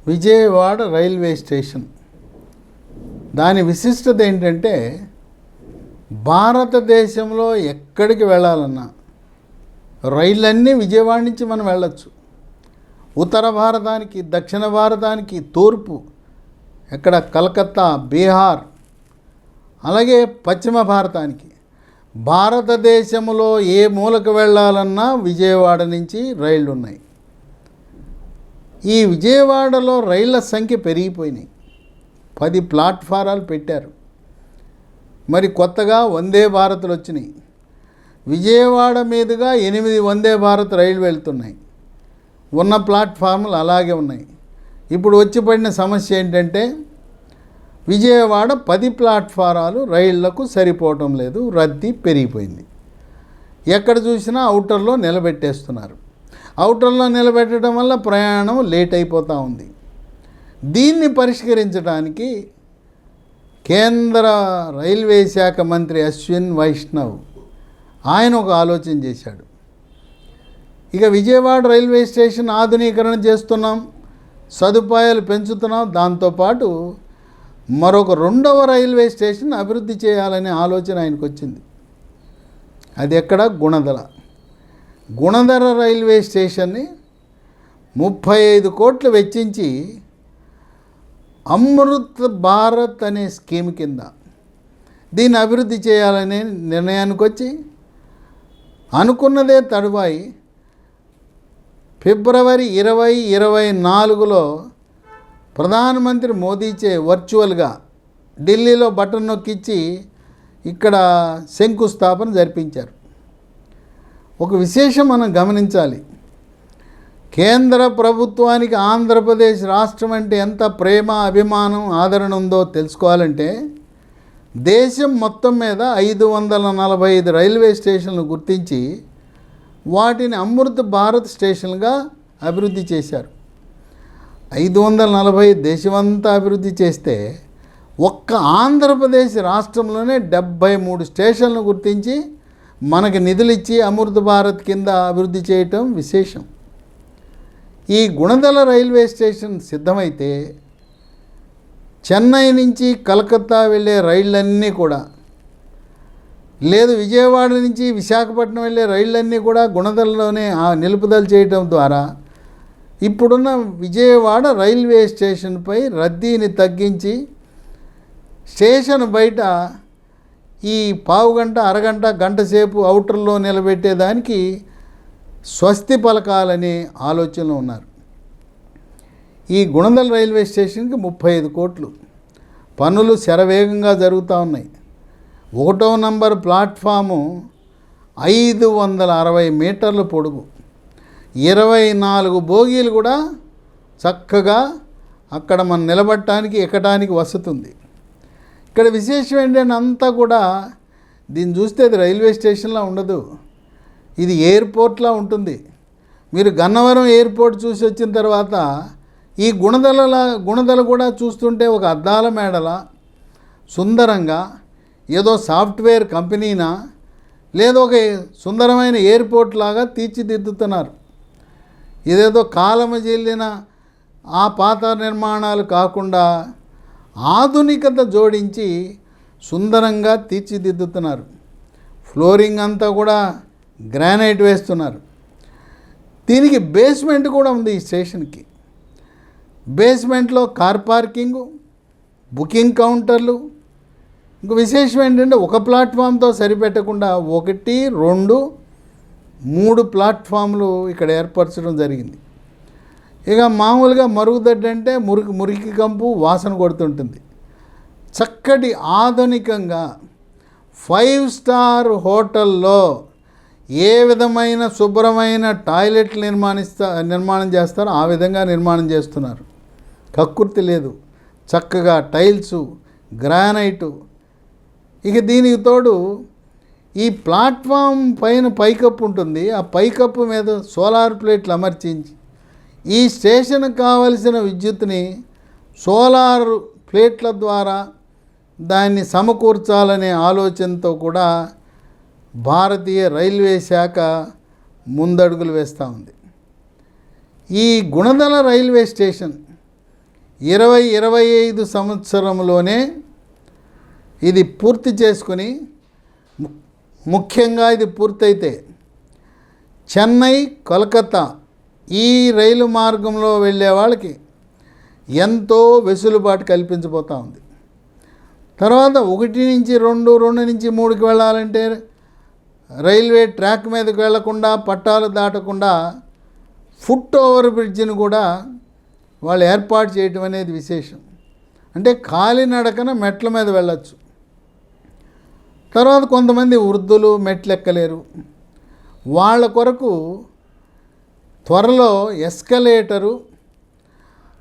Vijayawada railway station దాని విశిష్టత ఏంటంటే, భారతదేశంలో ఎక్కడికి వెళ్ళాలన్నా రైళ్ళన్నీ విజయవాడ నుంచి మనం వెళ్ళచ్చు. ఉత్తర భారతానికి, దక్షిణ భారతానికి, తూర్పు ఎక్కడ కలకత్తా, బీహార్, అలాగే పశ్చిమ భారతానికి, భారతదేశంలో ఏ మూలకు వెళ్ళాలన్నా విజయవాడ నుంచి రైళ్ళు ఉన్నాయి. ఈ విజయవాడలో రైళ్ల సంఖ్య పెరిగిపోయినాయి. 10 ప్లాట్ఫారాలు పెట్టారు. మరి కొత్తగా వందే భారత్లు వచ్చినాయి. విజయవాడ మీదుగా 8 వందే భారత్ రైలు వెళ్తున్నాయి. ఉన్న ప్లాట్ఫామ్లు అలాగే ఉన్నాయి. ఇప్పుడు వచ్చి పడిన సమస్య ఏంటంటే, విజయవాడ 10 ప్లాట్ఫారాలు రైళ్లకు సరిపోవటం లేదు, రద్దీ పెరిగిపోయింది. ఎక్కడ చూసినా అవుటర్లో నిలబెట్టేస్తున్నారు. అవుటర్లో నిలబెట్టడం వల్ల ప్రయాణం లేట్ అయిపోతూ ఉంది. దీన్ని పరిష్కరించడానికి కేంద్ర రైల్వే శాఖ మంత్రి అశ్విన్ వైష్ణవ్ ఆయన ఒక ఆలోచన చేశాడు. ఇక విజయవాడ రైల్వే స్టేషన్ ఆధునీకరణ చేస్తున్నాం, సదుపాయాలు పెంచుతున్నాం, దాంతోపాటు మరొక 2వ రైల్వే స్టేషన్ అభివృద్ధి చేయాలనే ఆలోచన ఆయనకు వచ్చింది. అది ఎక్కడ? గుణదల రైల్వే స్టేషన్ని 35 కోట్లు వెచ్చించి అమృత్ భారత్ అనే స్కీమ్ కింద దీన్ని అభివృద్ధి చేయాలనే నిర్ణయానికి వచ్చి అనుకున్నదే తడువాయి ఫిబ్రవరి 2024లో ప్రధానమంత్రి మోదీచే వర్చువల్గా ఢిల్లీలో బటన్ నొక్కించి ఇక్కడ శంకుస్థాపన జరిపించారు. ఒక విశేషం మనం గమనించాలి. కేంద్ర ప్రభుత్వానికి ఆంధ్రప్రదేశ్ రాష్ట్రం అంటే ఎంత ప్రేమ, అభిమానం, ఆదరణ ఉందో తెలుసుకోవాలంటే, దేశం మొత్తం మీద 545 రైల్వే స్టేషన్లు గుర్తించి వాటిని అమృత్ భారత్ స్టేషన్గా అభివృద్ధి చేశారు. 540 దేశమంతా అభివృద్ధి చేస్తే ఒక్క ఆంధ్రప్రదేశ్ రాష్ట్రంలోనే 73 స్టేషన్లు గుర్తించి మనకి నిధులిచ్చి అమృత్ భారత్ కింద అభివృద్ధి చేయటం విశేషం. ఈ గుణదల రైల్వే స్టేషన్ సిద్ధమైతే చెన్నై నుంచి కలకత్తా వెళ్ళే రైళ్ళన్నీ కూడా, లేదు విజయవాడ నుంచి విశాఖపట్నం వెళ్ళే రైళ్ళన్నీ కూడా గుణదలలోనే నిలుపుదల చేయటం ద్వారా ఇప్పుడున్న విజయవాడ రైల్వే స్టేషన్పై రద్దీని తగ్గించి స్టేషన్ బయట ఈ పావుగంట, అరగంట, గంట సేపు అవుటర్లో నిలబెట్టేదానికి స్వస్తి పలకాలనే ఆలోచనలో ఉన్నారు. ఈ గుణదల రైల్వే స్టేషన్కి 35 కోట్లు. పనులు శరవేగంగా జరుగుతూ ఉన్నాయి. 1వ నంబర్ ప్లాట్ఫాము 560 మీటర్ల పొడుగు, 24 బోగీలు కూడా చక్కగా అక్కడ మనం నిలబడటానికి, ఎక్కడానికి వస్తుంది. ఇక్కడ విశేషం ఏంటంటే, అంతా కూడా దీన్ని చూస్తే అది రైల్వే స్టేషన్లా ఉండదు, ఇది ఎయిర్పోర్ట్లా ఉంటుంది. మీరు గన్నవరం ఎయిర్పోర్ట్ చూసి వచ్చిన తర్వాత ఈ గుణదల కూడా చూస్తుంటే ఒక అద్దాల మేడలా సుందరంగా, ఏదో సాఫ్ట్వేర్ కంపెనీనా లేదో ఒక సుందరమైన ఎయిర్పోర్ట్ లాగా తీర్చిదిద్దుతున్నారు. ఇదేదో కాలము చెల్లిన ఆ పాత నిర్మాణాలు కాకుండా ఆధునికత జోడించి సుందరంగా తీర్చిదిద్దుతున్నారు. ఫ్లోరింగ్ అంతా కూడా గ్రానైట్ వేస్తున్నారు. దీనికి బేస్మెంట్ కూడా ఉంది. ఈ స్టేషన్కి బేస్మెంట్లో కార్ పార్కింగు, బుకింగ్ కౌంటర్లు. ఇంకో విశేషం ఏంటంటే, ఒక ప్లాట్ఫామ్తో సరిపెట్టకుండా 1, 2, 3 ప్లాట్ఫామ్లు ఇక్కడ ఏర్పరచడం జరిగింది. ఇక మామూలుగా మరుగుదొడ్డి అంటే మురికి కంపు వాసన కొడుతుంటుంది. చక్కటి ఆధునికంగా 5 స్టార్ హోటల్లో ఏ విధమైన శుభ్రమైన టాయిలెట్లు నిర్మాణం చేస్తారో ఆ విధంగా నిర్మాణం చేస్తున్నారు. కక్కుర్తి లేదు. చక్కగా టైల్సు, గ్రానైటు. ఇక దీనికి తోడు ఈ ప్లాట్ఫామ్ పైన పైకప్పు ఉంటుంది. ఆ పైకప్పు మీద సోలార్ ప్లేట్లు అమర్చించి ఈ స్టేషన్కి కావలసిన విద్యుత్ని సోలార్ ప్లేట్ల ద్వారా దాన్ని సమకూర్చాలనే ఆలోచనతో కూడా భారతీయ రైల్వే శాఖ ముందడుగులు వేస్తూ ఉంది. ఈ గుణదల రైల్వే స్టేషన్ 2025 సంవత్సరంలోనే ఇది పూర్తి చేసుకుని, ముఖ్యంగా ఇది పూర్తయితే చెన్నై, కోల్కతా ఈ రైలు మార్గంలో వెళ్ళే వాళ్ళకి ఎంతో వెసులుబాటు కల్పించబోతూ ఉంది. తర్వాత 1 నుంచి 2, 2 నుంచి 3కి వెళ్ళాలంటే రైల్వే ట్రాక్ మీదకి వెళ్లకుండా, పట్టాలు దాటకుండా ఫుట్ ఓవర్ బ్రిడ్జిని కూడా వాళ్ళు ఏర్పాటు చేయటం అనేది విశేషం. అంటే కాలినడకన మెట్ల మీద వెళ్ళచ్చు. తర్వాత కొంతమంది వృద్ధులు మెట్లు ఎక్కలేరు, వాళ్ళ కొరకు త్వరలో ఎస్కలేటరు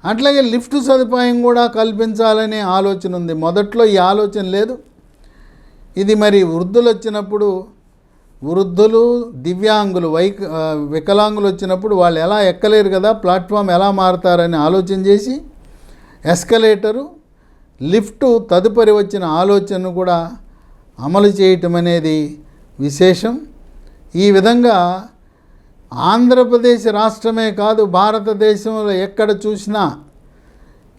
అట్లాగే లిఫ్ట్ సదుపాయం కూడా కల్పించాలనే ఆలోచన ఉంది. మొదట్లో ఈ ఆలోచన లేదు. ఇది మరి వృద్ధులు వచ్చినప్పుడు, వృద్ధులు, దివ్యాంగులు, వికలాంగులు వచ్చినప్పుడు వాళ్ళు ఎలా ఎక్కలేరు కదా, ప్లాట్ఫామ్ ఎలా మారుతారని ఆలోచన చేసి ఎస్కలేటరు, లిఫ్టు తదుపరి వచ్చిన ఆలోచనను కూడా అమలు చేయటం అనేది విశేషం. ఈ విధంగా ఆంధ్రప్రదేశ్ రాష్ట్రమే కాదు, భారతదేశంలో ఎక్కడ చూసినా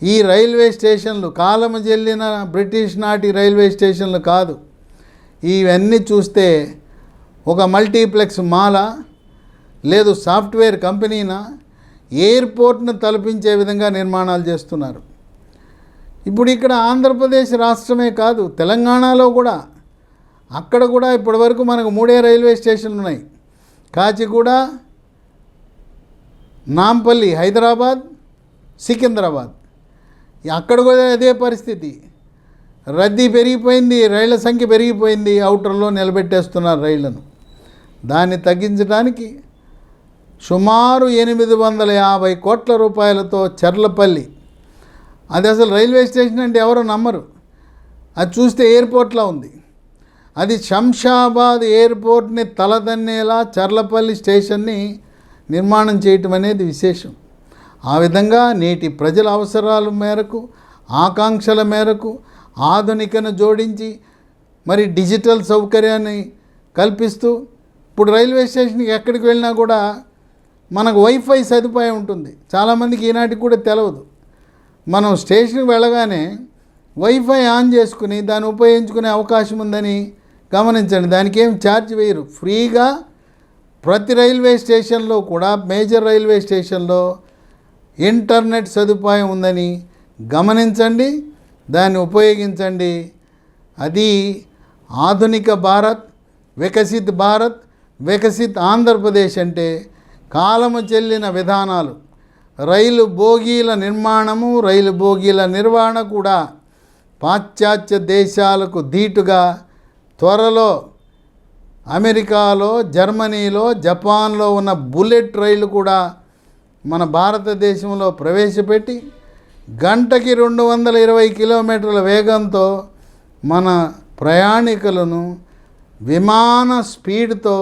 ఈ రైల్వే స్టేషన్లు కాలము చెల్లిన బ్రిటిష్ నాటి రైల్వే స్టేషన్లు కాదు. ఇవన్నీ చూస్తే ఒక మల్టీప్లెక్స్ మాలా, లేదు సాఫ్ట్వేర్ కంపెనీనా, ఎయిర్పోర్ట్ను తలపించే విధంగా నిర్మాణాలు చేస్తున్నారు. ఇప్పుడు ఇక్కడ ఆంధ్రప్రదేశ్ రాష్ట్రమే కాదు, తెలంగాణలో కూడా, అక్కడ కూడా ఇప్పటివరకు మనకు 3 రైల్వే స్టేషన్లు ఉన్నాయి. కాచిగూడ, నాంపల్లి, హైదరాబాద్, సికింద్రాబాద్. అక్కడ కూడా అదే పరిస్థితి. రద్దీ పెరిగిపోయింది, రైళ్ల సంఖ్య పెరిగిపోయింది, అవుటర్లో నిలబెట్టేస్తున్నారు రైళ్లను. దాన్ని తగ్గించడానికి సుమారు 850 కోట్ల రూపాయలతో చర్లపల్లి, అది అసలు రైల్వే స్టేషన్ అంటే ఎవరో నమ్మరు, అది చూస్తే ఎయిర్పోర్ట్లా ఉంది. అది శంషాబాద్ ఎయిర్పోర్ట్ని తలదన్నేలా చర్లపల్లి స్టేషన్ని నిర్మాణం చేయటం అనేది విశేషం. ఆ విధంగా నేటి ప్రజల అవసరాల మేరకు, ఆకాంక్షల మేరకు ఆధునికను జోడించి మరి డిజిటల్ సౌకర్యాన్ని కల్పిస్తూ, ఇప్పుడు రైల్వే స్టేషన్కి ఎక్కడికి వెళ్ళినా కూడా మనకు వైఫై సదుపాయం ఉంటుంది. చాలామందికి ఈనాటికి కూడా తెలియదు. మనం స్టేషన్కి వెళ్ళగానే వైఫై ఆన్ చేసుకుని దాన్ని ఉపయోగించుకునే అవకాశం ఉందని గమనించండి. దానికి ఏం ఛార్జ్ వేయరు, ఫ్రీగా ప్రతి రైల్వే స్టేషన్లో కూడా, మేజర్ రైల్వే స్టేషన్లో ఇంటర్నెట్ సదుపాయం ఉందని గమనించండి, దాన్ని ఉపయోగించండి. అది ఆధునిక భారత్, వికసిత్ భారత్, వికసిత్ ఆంధ్రప్రదేశ్ అంటే కాలము చెల్లిన విధానాలు. రైలు బోగీల నిర్మాణము, రైలు బోగీల నిర్వహణ కూడా పాశ్చాత్య దేశాలకు ధీటుగా త్వరలో అమెరికాలో, జర్మనీలో, జపాన్లో ఉన్న బుల్లెట్ రైలు కూడా మన భారతదేశంలో ప్రవేశపెట్టి గంటకి 220 కిలోమీటర్ల వేగంతో మన ప్రయాణికులను విమాన స్పీడ్తో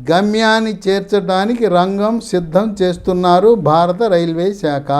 గమ్యాన్ని చేర్చడానికి రంగం సిద్ధం చేస్తున్నారు భారత రైల్వే శాఖ.